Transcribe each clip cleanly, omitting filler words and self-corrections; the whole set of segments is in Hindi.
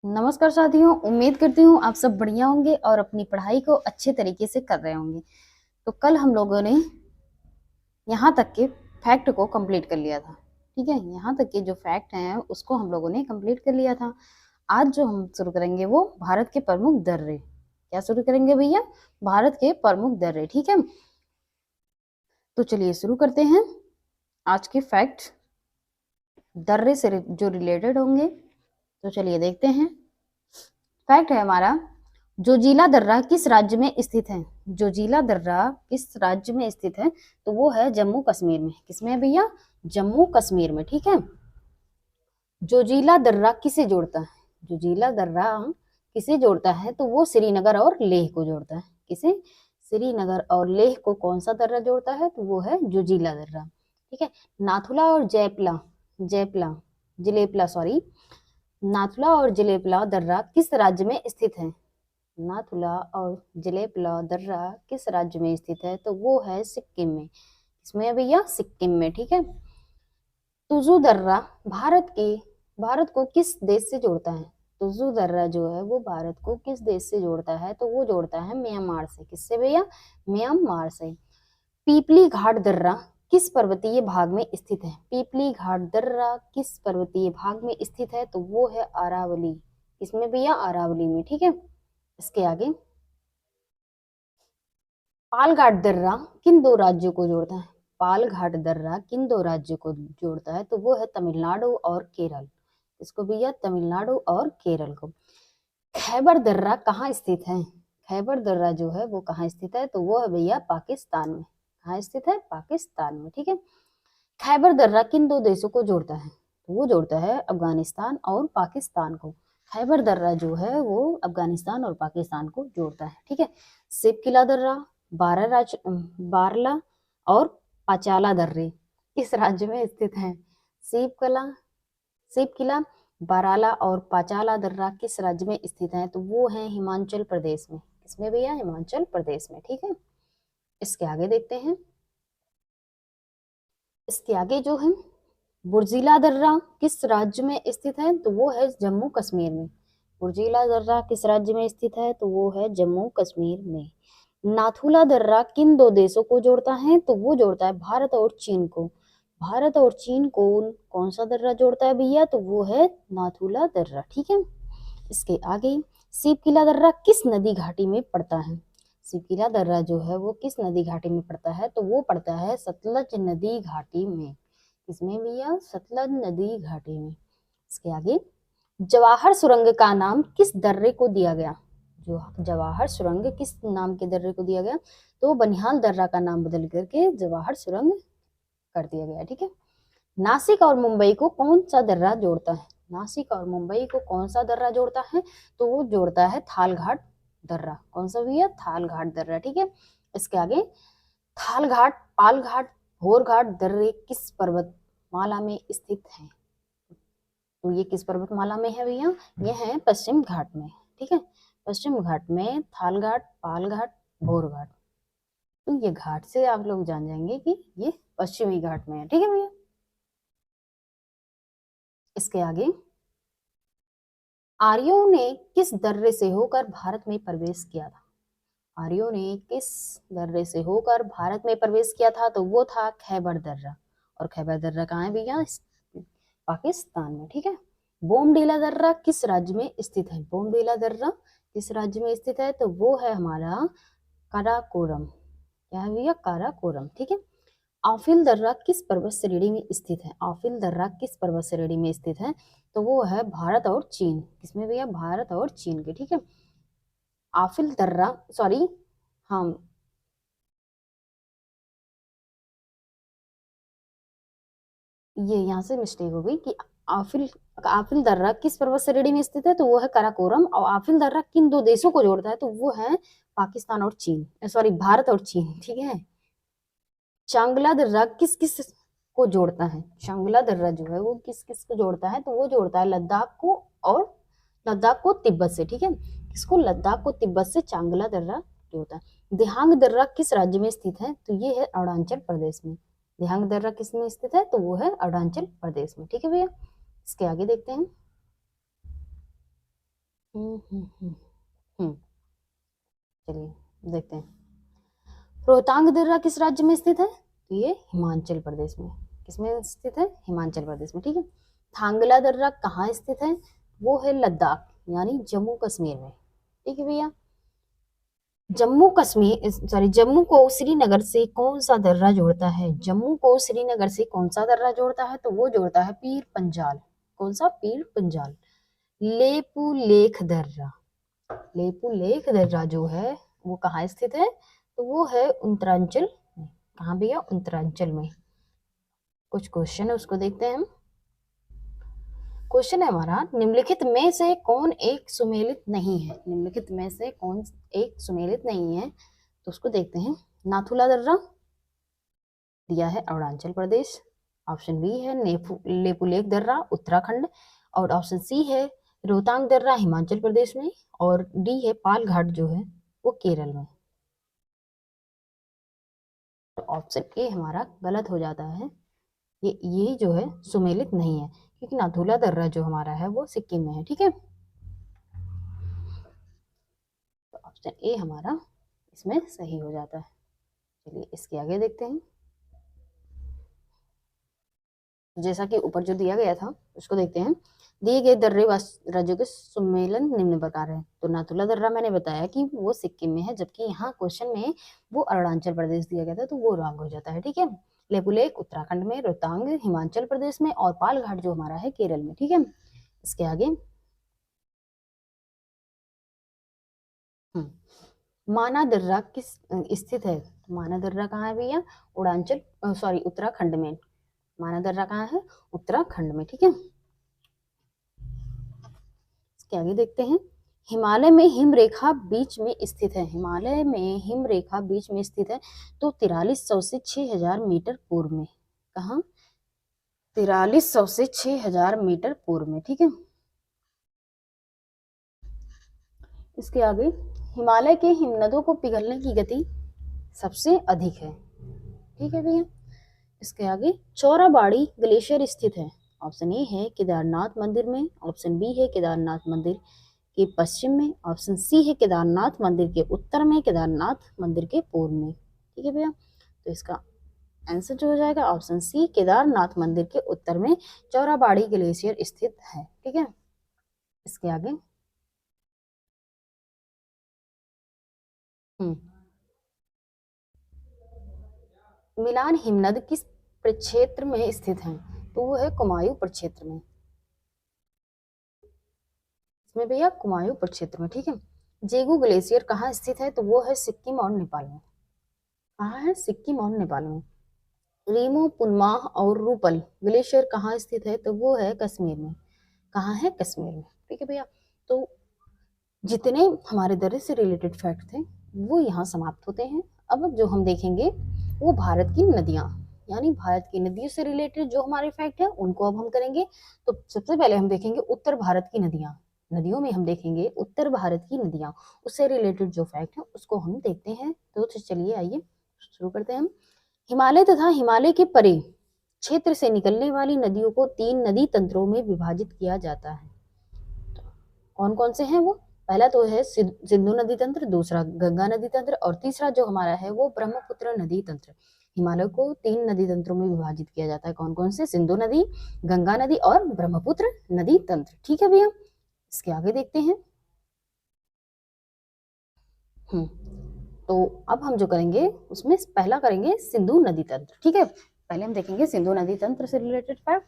नमस्कार साथियों, उम्मीद करती हूँ आप सब बढ़िया होंगे और अपनी पढ़ाई को अच्छे तरीके से कर रहे होंगे। तो कल हम लोगों ने यहाँ तक के फैक्ट को कंप्लीट कर लिया था। ठीक है, यहाँ तक के जो फैक्ट हैं उसको हम लोगों ने कंप्लीट कर लिया था। आज जो हम शुरू करेंगे वो भारत के प्रमुख दर्रे। क्या शुरू करेंगे भैया? भारत के प्रमुख दर्रे। ठीक है, तो चलिए शुरू करते हैं। आज के फैक्ट दर्रे से जो रिलेटेड होंगे, तो चलिए देखते हैं। फैक्ट है हमारा, जोजिला दर्रा किस राज्य में स्थित है? जोजिला दर्रा किस राज्य में स्थित है? तो वो है जम्मू कश्मीर में। किसमें है भैया? जम्मू कश्मीर में। ठीक है, जोजिला दर्रा किसे जोड़ता है? जोजिला दर्रा किसे जोड़ता है? तो वो श्रीनगर और लेह को जोड़ता है। किसे? श्रीनगर और लेह को कौन सा दर्रा जोड़ता है? तो वो है जोजिला दर्रा। ठीक है, नाथुला और जयपला जयपला जिलेपला सॉरी नाथुला और जिलेपला दर्रा किस राज्य में स्थित है? नाथुला और जिलेपला दर्रा किस राज्य में स्थित है? तो वो है सिक्किम में। इसमें है भैया? सिक्किम में। ठीक है, तुजू दर्रा भारत को किस देश से जोड़ता है? तुजू दर्रा जो है वो भारत को किस देश से जोड़ता है? तो वो जोड़ता है म्यांमार से। किससे भैया? म्यांमार से। पीपली घाट दर्रा किस पर्वतीय भाग में स्थित है? पीपली घाट दर्रा किस पर्वतीय भाग में स्थित है? तो वो है अरावली। इसमें भैया? अरावली में। ठीक है, इसके आगे, पालघाट दर्रा किन दो राज्यों को जोड़ता है? पालघाट दर्रा किन दो राज्यों को जोड़ता है? तो वो है तमिलनाडु और केरल। इसको भैया? तमिलनाडु और केरल को। खैबर दर्रा कहाँ स्थित है? खैबर दर्रा जो है वो कहाँ स्थित है? तो वो है भैया पाकिस्तान में। कहाँ स्थित है? पाकिस्तान में। ठीक है, खैबर दर्रा किन दो देशों को जोड़ता है? तो वो जोड़ता है अफगानिस्तान और पाकिस्तान को। खैबर दर्रा जो है वो अफगानिस्तान और पाकिस्तान को जोड़ता है। ठीक है, सिप किला दर्रा, बारला और पाचाला दर्रे किस राज्य में स्थित हैं? सिप किला, बाराला और पाचाला दर्रा किस राज्य में स्थित हैं? तो वो है हिमाचल प्रदेश में। किसमें भैया? हिमाचल प्रदेश में। ठीक है, इसके आगे देखते हैं। इसके आगे जो है, बुर्जिला दर्रा किस राज्य में स्थित है? तो वो है जम्मू कश्मीर में। बुर्जिला दर्रा किस राज्य में स्थित है? तो वो है जम्मू कश्मीर में। नाथुला दर्रा किन दो देशों को जोड़ता है? तो वो जोड़ता है भारत और चीन को। भारत और चीन को कौन सा दर्रा जोड़ता है भैया? तो वो है नाथुला दर्रा। ठीक है, इसके आगे, सिप किला दर्रा किस नदी घाटी में पड़ता है? सिप किला दर्रा जो है वो किस नदी घाटी में पड़ता है? तो वो पड़ता है सतलज नदी घाटी में। इसमें भैया? सतलज नदी घाटी में। इसके आगे, जवाहर सुरंग का नाम किस दर्रे को दिया गया? जो जवाहर सुरंग किस नाम के दर्रे को दिया गया? तो बनिहाल दर्रा का नाम बदल करके जवाहर सुरंग कर दिया गया। ठीक है, नासिक और मुंबई को कौन सा दर्रा जोड़ता है? नासिक और मुंबई को कौन सा दर्रा जोड़ता है? तो वो जोड़ता है थालघाट दर्रा। कौन सा भैया? थालघाट दर्रा। ठीक है, इसके आगे, थालघाट, पालघाट, भोरघाट दर्रे किस पर्वतमाला में स्थित है? तो ये किस पर्वतमाला में है भैया? ये है पश्चिम घाट में। ठीक है, पश्चिम घाट में थालघाट, पालघाट, भोरघाट। तो ये घाट से आप लोग जान जाएंगे कि ये पश्चिमी घाट में है। ठीक है भैया, इसके आगे, आर्यों ने किस दर्रे से होकर भारत में प्रवेश किया था? आर्यों ने किस दर्रे से होकर भारत में प्रवेश किया था? तो वो था खैबर दर्रा। और खैबर दर्रा कहाँ है भैया? पाकिस्तान में। ठीक है, बोमडीला दर्रा किस राज्य में स्थित है? बोमडीला दर्रा किस राज्य में स्थित है? तो वो है हमारा काराकोरम। क्या है भैया? काराकोरम। ठीक है, आफिल दर्रा किस पर्वत श्रेणी में स्थित है? आफिल दर्रा किस पर्वत श्रेणी में स्थित है? तो वो है भारत और चीन। किसमें भैया? भारत और चीन के। ठीक है, आफिल दर्रा सॉरी, हाँ, ये यहाँ से मिस्टेक हो गई कि आफिल आफिल दर्रा किस पर्वत श्रेणी में स्थित है? तो वो है काराकोरम। और आफिल दर्रा किन दो देशों को जोड़ता है? तो वो है पाकिस्तान और चीन, सॉरी भारत और चीन। ठीक है, चांगला दर्रा किस किस को जोड़ता है? चांगला दर्रा जो है वो किस किस को जोड़ता है? तो वो जोड़ता है लद्दाख को और लद्दाख को तिब्बत से। ठीक है, किसको? लद्दाख को तिब्बत से चांगला दर्रा जोड़ता है। दिहांग दर्रा किस राज्य में स्थित है? तो ये है अरुणाचल प्रदेश में। दिहांग दर्रा किस में स्थित है? तो वो है अरुणाचल प्रदेश में। ठीक है भैया, इसके आगे देखते हैं। हम्म, चलिए देखते हैं। रोहतांग दर्रा किस राज्य में स्थित है? तो ये हिमाचल प्रदेश में। किसमें स्थित है? हिमाचल प्रदेश में, ठीक है। थांगला दर्रा कहाँ स्थित है? वो है लद्दाख यानी जम्मू कश्मीर में, ठीक है भैया। जम्मू कश्मीर सॉरी जम्मू को श्रीनगर से कौन सा दर्रा जोड़ता है? जम्मू को श्रीनगर से कौन सा दर्रा जोड़ता है? तो वो जोड़ता है पीर पंजाल। कौन सा? पीर पंजाल। लेपू लेख दर्रा, लेपू लेख दर्रा जो है वो कहाँ स्थित है? तो वो है उत्तरांचल में। कहाँ भैया? उत्तरांचल में। कुछ क्वेश्चन है उसको देखते हैं हम। क्वेश्चन है हमारा, निम्नलिखित में से कौन एक सुमेलित नहीं है? निम्नलिखित में से कौन एक सुमेलित नहीं है? तो उसको देखते हैं। नाथुला दर्रा दिया है अरुणाचल प्रदेश, ऑप्शन बी है लेपुलेख दर्रा उत्तराखंड, और ऑप्शन सी है रोहतांग दर्रा हिमाचल प्रदेश में, और डी है पाल घाट जो है वो केरल में। तो ऑप्शन ए हमारा गलत हो जाता है। ये जो है सुमेलित नहीं है, क्योंकि नाथुला दर्रा जो हमारा है वो सिक्किम में है, ठीक है। तो ऑप्शन ए हमारा इसमें सही हो जाता है। चलिए इसके आगे देखते हैं। जैसा कि ऊपर जो दिया गया था उसको देखते हैं। दिए गए दर्रे राज्यों के सम्मेलन निम्न प्रकार है। तो नाथुला दर्रा मैंने बताया कि वो सिक्किम में है, जबकि यहाँ क्वेश्चन में वो अरुणाचल प्रदेश दिया गया था, तो वो रॉन्ग हो जाता है, ठीक है। लेपुलेख उत्तराखंड में, रोहतांग हिमाचल प्रदेश में, और पाल घाट जो हमारा है केरल में, ठीक है। इसके आगे माना दर्रा किस स्थित है? माना दर्रा कहाँ है भैया? उत्तराखंड में। माना दर्रा कहाँ है? उत्तराखंड में, ठीक है। इसके आगे देखते हैं। हिमालय में हिमरेखा बीच में स्थित है। हिमालय में हिमरेखा बीच में स्थित है तो 4300 से 6000 मीटर पूर्व में। कहाँ? 4300 से 6000 मीटर पूर्व में, ठीक है। इसके आगे हिमालय के हिमनदों को पिघलने की गति सबसे अधिक है, ठीक है भैया। इसके आगे चौराबाड़ी ग्लेशियर स्थित है। ऑप्शन ए है केदारनाथ मंदिर में, ऑप्शन बी है केदारनाथ मंदिर के पश्चिम में, ऑप्शन सी है केदारनाथ मंदिर के उत्तर में, केदारनाथ मंदिर के पूर्व में, ठीक है भैया। तो इसका आंसर जो हो जाएगा ऑप्शन सी, केदारनाथ मंदिर के उत्तर में चौराबाड़ी ग्लेशियर स्थित है, ठीक है। इसके आगे मिलान हिमनद किस प्रक्षेत्र में स्थित है? तो वो है कुमायूं प्रक्षेत्र में। इसमें भैया कुमायूं प्रक्षेत्र में, ठीक है। जेगू ग्लेशियर कहाँ स्थित है? तो वो है सिक्किम और नेपाल में। कहाँ है? सिक्किम और नेपाल में। रीमो पुनमाह और रूपल ग्लेशियर कहाँ स्थित है? तो वो है कश्मीर में। कहाँ है? कश्मीर में, ठीक है भैया। तो जितने हमारे दर्रे से रिलेटेड फैक्ट थे वो यहाँ समाप्त होते हैं। अब जो हम देखेंगे वो भारत की नदियाँ, यानी भारत की नदियों से रिलेटेड जो हमारे फैक्ट है उनको अब हम करेंगे। तो सबसे पहले हम देखेंगे उत्तर भारत की नदियाँ। नदियों में हम देखेंगे उत्तर भारत की नदियाँ, उससे रिलेटेड जो फैक्ट है उसको हम देखते हैं। तो चलिए आइए शुरू करते हैं हम। हिमालय तथा हिमालय के परे क्षेत्र से निकलने वाली नदियों को 3 नदी तंत्रों में विभाजित किया जाता है। कौन कौन से हैं वो? पहला तो है सिंधु नदी तंत्र, दूसरा गंगा नदी तंत्र, और तीसरा जो हमारा है वो ब्रह्मपुत्र नदी तंत्र। हिमालय को 3 नदी तंत्रों में विभाजित किया जाता है। कौन कौन से? सिंधु नदी, गंगा नदी और ब्रह्मपुत्र नदी तंत्र, ठीक है भैया। इसके आगे देखते हैं। तो अब हम जो करेंगे उसमें पहला करेंगे सिंधु नदी तंत्र, ठीक है। पहले हम देखेंगे सिंधु नदी तंत्र से रिलेटेड फैक्ट।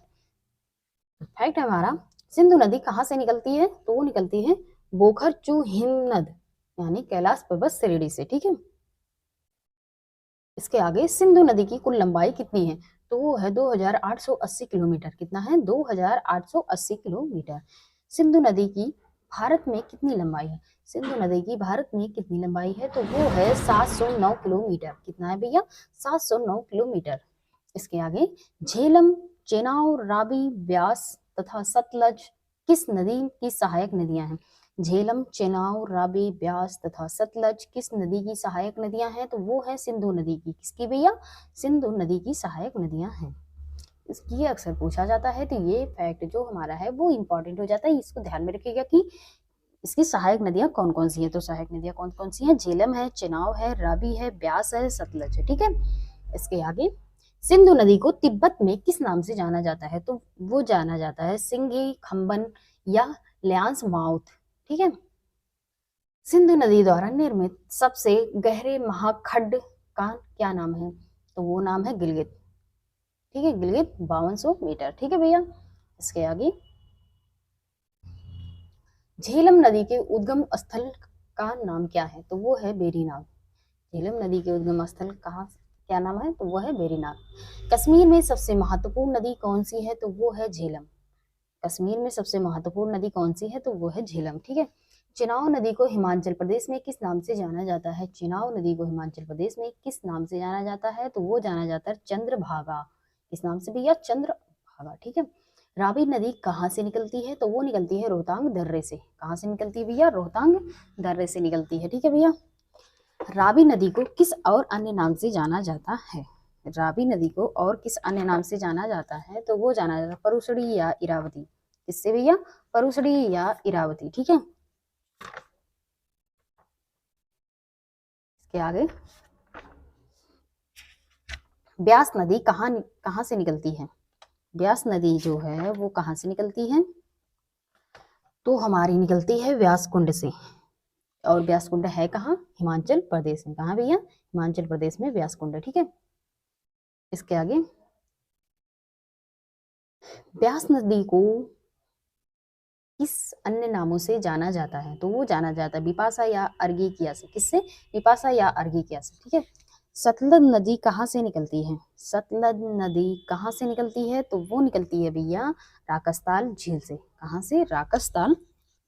फैक्ट है हमारा, सिंधु नदी कहाँ से निकलती है? तो वो निकलती है बोखरचू हिमनद यानी कैलाश पर्वत श्रेणी से, ठीक है। इसके आगे सिंधु नदी की कुल लंबाई कितनी है? तो वो है 2880 किलोमीटर। कितना है? 2880 किलोमीटर। सिंधु नदी की भारत में कितनी लंबाई है? सिंधु नदी की भारत में कितनी लंबाई है? तो वो है 709 किलोमीटर। कितना है भैया? 709 किलोमीटर। इसके आगे झेलम, चेनाब, रावी, ब्यास तथा सतलज किस नदी की सहायक नदियां हैं? झेलम, चेनाब, रावी, ब्यास तथा सतलज किस नदी की सहायक नदियां हैं? तो वो है सिंधु नदी की। किसकी भैया? सिंधु नदी की सहायक नदियां हैं। इसकी अक्सर पूछा जाता है, तो ये फैक्ट जो हमारा है वो इंपॉर्टेंट हो जाता है। इसको ध्यान में रखिएगा कि इसकी सहायक नदियां कौन कौन सी है? तो सहायक नदियां कौन कौन सी हैं? झेलम है, चेनाब है, रावी है, ब्यास है, सतलज है। ठीक है, इसके आगे सिंधु नदी को तिब्बत में किस नाम से जाना जाता है? तो वो जाना जाता है सिंघी, खम्बन या ल्यांस माउथ। ठीक है, सिंधु नदी द्वारा निर्मित सबसे गहरे महाखंड का क्या नाम है? तो वो नाम है गिलगित। ठीक है, गिलगित 5200 मीटर। ठीक है भैया, इसके आगे झेलम नदी के उद्गम स्थल का नाम क्या है? तो वो है बेरीनाग। झेलम नदी के उद्गम स्थल कहाँ, क्या नाम है? तो वो है बेरीनाग। कश्मीर में सबसे महत्वपूर्ण नदी कौन सी है? तो वो है झेलम। कश्मीर में सबसे महत्वपूर्ण नदी कौन सी है? तो वो है झेलम। ठीक है, चिनाब नदी को हिमाचल प्रदेश में किस नाम से जाना जाता है? चिनाब नदी को हिमाचल प्रदेश में किस नाम से जाना जाता है? तो वो जाना जाता है चंद्रभागा। किस नाम से भैया? चंद्रभागा। ठीक है, रावी नदी कहाँ से निकलती है? तो वो निकलती है रोहतांग दर्रे से। कहाँ से निकलती है भैया? रोहतांग दर्रे से निकलती है। ठीक है भैया, रावी नदी को किस और अन्य नाम से जाना जाता है? रावी नदी को और किस अन्य नाम से जाना जाता है? तो वो जाना जाता है परुसड़ी या इरावती। किससे भैया? परुसड़ी या इरावती। ठीक है, इसके आगे ब्यास नदी कहाँ कहाँ से निकलती है? ब्यास नदी जो है वो कहाँ से निकलती है? तो हमारी निकलती है व्यास कुंड से। और व्यास कुंड है कहाँ? हिमाचल प्रदेश में। कहाँ भैया? हिमाचल प्रदेश में व्यास कुंड है। ठीक है, इसके आगे ब्यास नदी को किस अन्य नामों से जाना जाता है? तो वो जाना जाता है बिपाशा या अर्घिकिया से। किससे? बिपाशा या अर्घिकिया से। ठीक है, सतलज नदी कहाँ से निकलती है? सतलज नदी कहाँ से निकलती है? तो वो निकलती है भैया राकसताल झील से। कहाँ से? राकसताल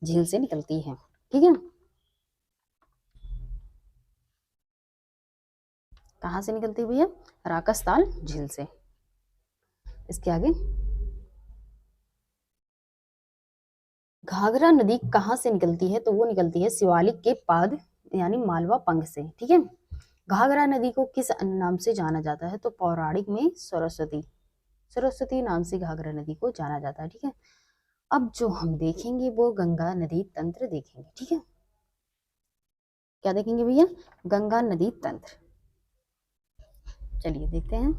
झील से निकलती है। ठीक है, कहाँ से निकलती है भैया? राकसताल झील से। इसके आगे घाघरा नदी कहाँ से निकलती है? तो वो निकलती है शिवालिक के पाद यानी मालवा पंख से। ठीक है, घाघरा नदी को किस नाम से जाना जाता है? तो पौराणिक में सरस्वती, सरस्वती नाम से घाघरा नदी को जाना जाता है। ठीक है, अब जो हम देखेंगे वो गंगा नदी तंत्र देखेंगे। ठीक है, क्या देखेंगे भैया? गंगा नदी तंत्र। चलिए देखते हैं,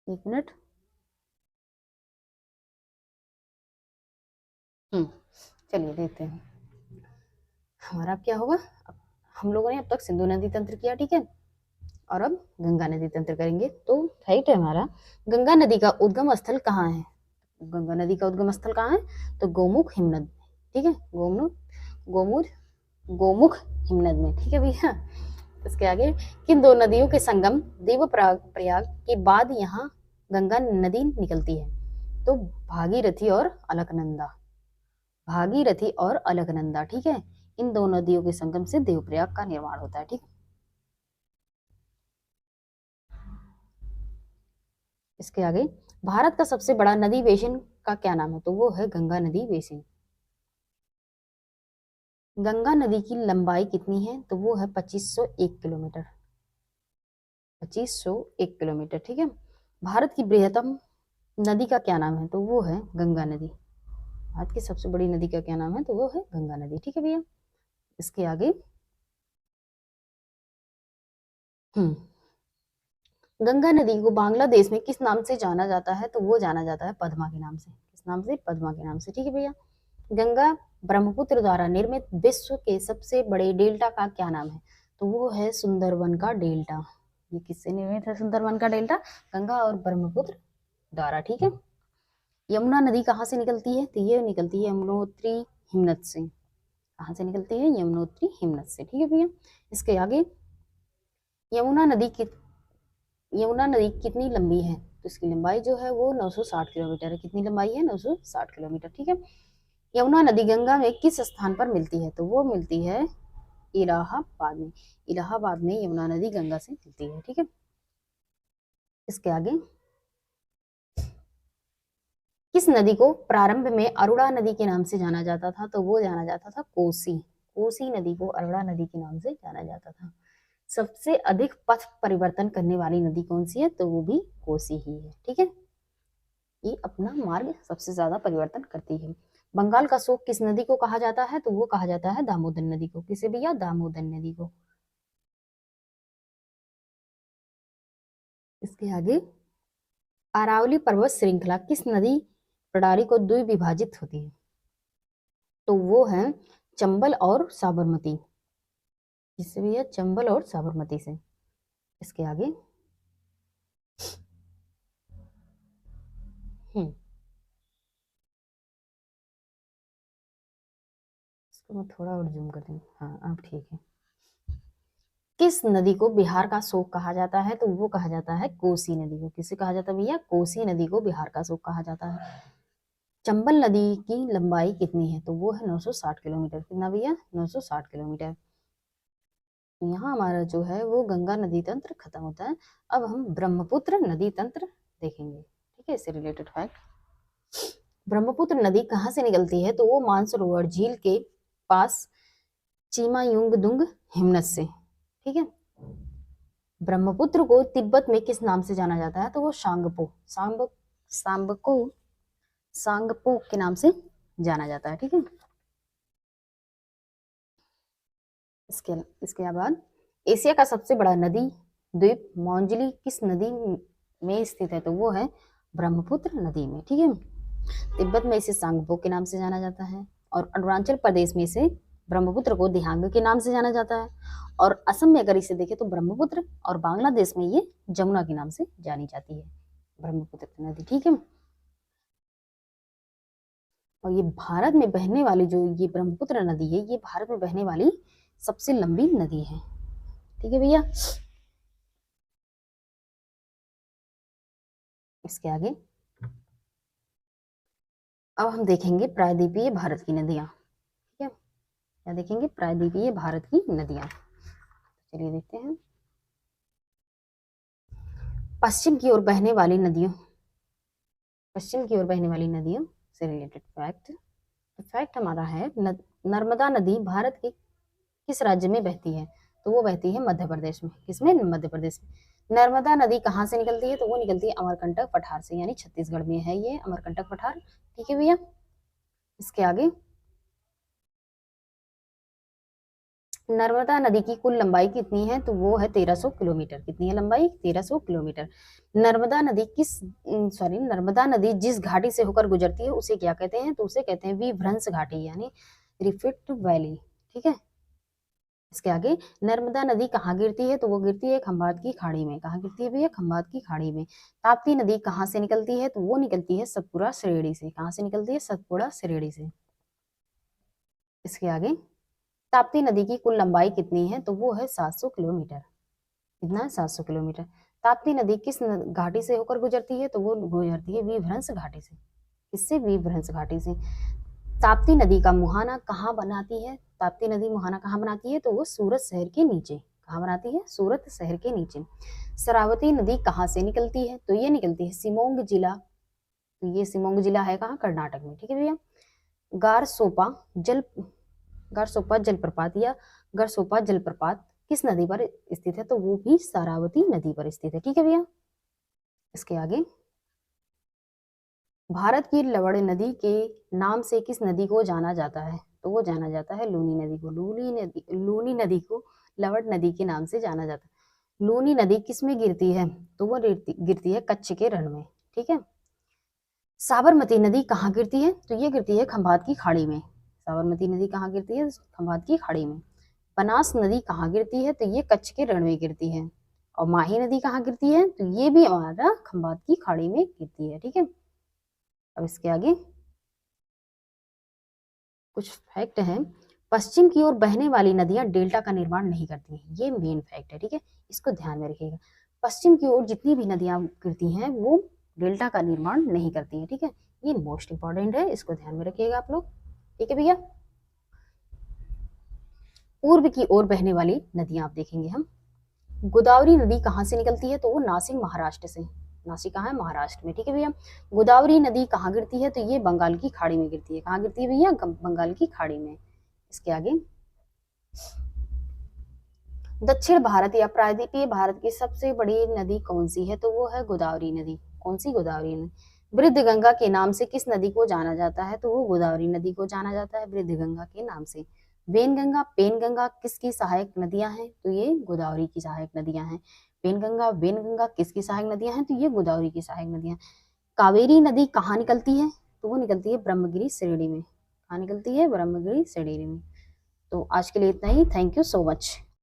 एक मिनट। चलिए देखते हैं हमारा क्या होगा। हम लोगों ने अब तक सिंधु नदी तंत्र किया। ठीक है, और अब गंगा नदी तंत्र करेंगे। तो राइट है हमारा, गंगा नदी का उद्गम स्थल कहाँ है? गंगा नदी का उद्गम स्थल कहाँ है? तो गोमुख हिमनद। ठीक है, गोमुख गोमुख गोमुख हिमनद में। ठीक है भैया, इसके आगे किन दो नदियों के संगम देव प्रयाग के बाद यहाँ गंगा नदी निकलती है? तो भागीरथी और अलकनंदा। भागीरथी और अलकनंदा। ठीक है, इन दो नदियों के संगम से देवप्रयाग का निर्माण होता है। ठीक, इसके आगे भारत का सबसे बड़ा नदी बेसिन का क्या नाम है? तो वो है गंगा नदी बेसिन। गंगा नदी की लंबाई कितनी है? तो वो है 2501 किलोमीटर। 2501 किलोमीटर। ठीक है, भारत की बृहत्तम नदी का क्या नाम है? तो वो है गंगा नदी। भारत की सबसे बड़ी नदी का क्या नाम है? तो वो है गंगा नदी। ठीक है भैया, इसके आगे हम्म गंगा नदी को बांग्लादेश में किस नाम से जाना जाता है? तो वो जाना जाता है पद्मा के नाम से। किस नाम से? पद्मा के नाम से। ठीक है भैया, गंगा ब्रह्मपुत्र द्वारा निर्मित विश्व के सबसे बड़े डेल्टा का क्या नाम है? तो वो है सुंदरवन का डेल्टा। ये किससे निर्मित है सुंदरवन का डेल्टा? गंगा और ब्रह्मपुत्र द्वारा। ठीक है, यमुना नदी कहाँ से निकलती है? तो ये निकलती है यमुनोत्री हिमनद से। कहाँ से निकलती है? यमुनोत्री हिमनद से। ठीक है भैया, इसके आगे यमुना नदी की यमुना नदी कितनी लंबी है? तो इसकी लंबाई जो है वो 960 किलोमीटर है। कितनी लंबाई है? 960 किलोमीटर। ठीक है, यमुना नदी गंगा में किस स्थान पर मिलती है? तो वो मिलती है इलाहाबाद में। इलाहाबाद में यमुना नदी गंगा से मिलती है। ठीक है, इसके आगे किस नदी को प्रारंभ में अरुणा नदी के नाम से जाना जाता था? तो वो जाना जाता था कोसी। कोसी नदी को अरुणा नदी के नाम से जाना जाता था। सबसे अधिक पथ परिवर्तन करने वाली नदी कौन सी है? तो वो भी कोसी ही है। ठीक है, ये अपना मार्ग सबसे ज्यादा परिवर्तन करती है। बंगाल का शोक किस नदी को कहा जाता है? तो वो कहा जाता है दामोदर नदी को। किसे भैया? दामोदर नदी को। इसके आगे, अरावली पर्वत श्रृंखला किस नदी प्रणाली को द्विविभाजित होती है? तो वो है चंबल और साबरमती। किससे भैया? चंबल और साबरमती से। इसके आगे, हम्म इसको मैं थोड़ा और जूम कर दूं। हाँ, अब ठीक है। किस नदी को बिहार का शोक कहा जाता है? तो वो कहा जाता है कोसी नदी को। किसे कहा जाता है भैया? कोसी नदी को बिहार का शोक कहा जाता है। चंबल नदी की लंबाई कितनी है? तो वो है 960 किलोमीटर। कितना भैया? 960 किलोमीटर। यहाँ हमारा जो है वो गंगा नदी तंत्र खत्म होता है। अब हम ब्रह्मपुत्र नदी तंत्र देखेंगे। ठीक है, इससे रिलेटेड फैक्ट। ब्रह्मपुत्र नदी कहाँ से निकलती है? तो वो मानसरोवर झील के पास चिमायुंगदुंग हिमनद से। ठीक है। ब्रह्मपुत्र को तिब्बत में किस नाम से जाना जाता है? तो वो सांगपो सांबको सांगपो के नाम से जाना जाता है। ठीक है। इसके इसके बाद, एशिया का सबसे बड़ा नदी द्वीप मौंजली किस नदी में स्थित है? तो वो है ब्रह्मपुत्र नदी में। ठीक है। तिब्बत में इसे सांगपो के नाम से जाना जाता है, और अरुणाचल प्रदेश में इसे ब्रह्मपुत्र को दिहांग के नाम से जाना जाता है, और असम में अगर इसे देखें तो ब्रह्मपुत्र, और बांग्लादेश में ये जमुना के नाम से जानी जाती है ब्रह्मपुत्र नदी। ठीक है। और ये भारत में बहने वाली जो ये ब्रह्मपुत्र नदी है, ये भारत में बहने वाली सबसे लंबी नदी है। ठीक है भैया। इसके आगे, अब हम देखेंगे प्रायद्वीपीय भारत की नदियां। ठीक है, क्या देखेंगे? प्रायद्वीपीय भारत की नदियां। चलिए देखते हैं। पश्चिम की ओर बहने वाली नदियों, पश्चिम की ओर बहने वाली नदियों से रिलेटेड फैक्ट। फैक्ट हमारा है नर्मदा नदी भारत के किस राज्य में बहती है? तो वो बहती है मध्य प्रदेश में। किसमें? मध्य प्रदेश में। नर्मदा नदी कहाँ से निकलती है? तो वो निकलती है अमरकंटक पठार से, यानी छत्तीसगढ़ में है ये अमरकंटक पठार। ठीक है भैया। इसके आगे, नर्मदा नदी की कुल लंबाई कितनी है? तो वो है 1300 किलोमीटर। कितनी है लंबाई? 1300 किलोमीटर। नर्मदा नदी नर्मदा नदी जिस घाटी से होकर गुजरती है उसे क्या कहते हैं? तो उसे कहते हैं विभ्रंश घाटी, यानी रिफ्ट वैली। ठीक है। इसके आगे, नर्मदा नदी कहाँ गिरती है? तो वो गिरती है खंभात की खाड़ी में। कहाँ गिरती है भैया? खंभात की खाड़ी में। ताप्ती नदी कहाँ से निकलती है? तो वो निकलती है सतपुड़ा श्रेणी से। कहाँ से निकलती है? सतपुड़ा श्रेणी से। इसके आगे, ताप्ती नदी की कुल लंबाई कितनी है? तो वो है 700 किलोमीटर। कितना है? 700 किलोमीटर। ताप्ती नदी किस घाटी से होकर गुजरती है? तो वो गुजरती है विभ्रंश घाटी से। किससे? विभ्रंश घाटी से। ताप्ती नदी का मुहाना कहाँ बनाती है? ताप्ती नदी मुहाना कहाँ बनाती है? तो वो सूरत शहर के नीचे। कहाँ बनाती है? सूरत शहर के नीचे। शरावती नदी कहाँ से निकलती है? तो ये निकलती है शिमोंग जिला। तो ये शिमोंग जिला है कहाँ? कर्नाटक में। ठीक है भैया। गारसोपा जल गारसोपा जलप्रपात या गारसोपा जलप्रपात किस नदी पर स्थित है? तो वो भी शरावती नदी पर स्थित है। ठीक है भैया। इसके आगे, भारत की लवण नदी के नाम से किस नदी को जाना जाता है? तो वो जाना जाता है लूनी नदी को। लूनी नदी को लवण नदी के नाम से जाना जाता है। लूनी नदी किस में गिरती है? तो वो गिरती है कच्छ के रण में। ठीक है। साबरमती नदी कहाँ गिरती है? तो ये गिरती है खंभात की खाड़ी में। साबरमती नदी कहाँ गिरती है? खंभात की खाड़ी में। बनास नदी कहाँ गिरती है? तो ये कच्छ के रण में गिरती है। और माही नदी कहाँ गिरती है? तो ये भी हमारा खंभात की खाड़ी में गिरती है। ठीक है। अब इसके आगे कुछ फैक्ट हैं। पश्चिम की ओर बहने वाली नदियां डेल्टा का निर्माण नहीं करती हैं। ये मेन फैक्ट है। ठीक है, इसको ध्यान में रखिएगा। पश्चिम की ओर जितनी भी नदियां गिरती हैं वो डेल्टा का निर्माण नहीं करती हैं। ठीक है, ये मोस्ट इंपॉर्टेंट है, इसको ध्यान में रखिएगा आप लोग। ठीक है भैया। पूर्व की ओर बहने वाली नदियां आप देखेंगे हम। गोदावरी नदी कहाँ से निकलती है? तो वो नासिक महाराष्ट्र से। नासिक कहाँ है? महाराष्ट्र में। ठीक है भैया। गोदावरी नदी कहाँ गिरती है? तो ये बंगाल की खाड़ी में गिरती है। कहाँ गिरती है भैया? बंगाल की खाड़ी में। इसके आगे, दक्षिण भारत या प्रायद्वीपीय भारत की सबसे बड़ी नदी कौन सी है? तो वो है गोदावरी नदी। कौन सी? गोदावरी नदी। वृद्ध गंगा के नाम से किस नदी को जाना जाता है? तो वो गोदावरी नदी को जाना जाता है वृद्ध गंगा के नाम से। वेनगंगा, पेनगंगा किसकी सहायक नदियां हैं? तो ये गोदावरी की सहायक नदियां हैं। पेनगंगा, वेनगंगा किसकी सहायक नदियां हैं? तो ये गोदावरी की सहायक नदियां। कावेरी नदी कहाँ निकलती है? तो वो निकलती है ब्रह्मगिरी श्रेणी में। कहाँ निकलती है? ब्रह्मगिरी श्रेणी में। तो आज के लिए इतना ही। Thank you so much.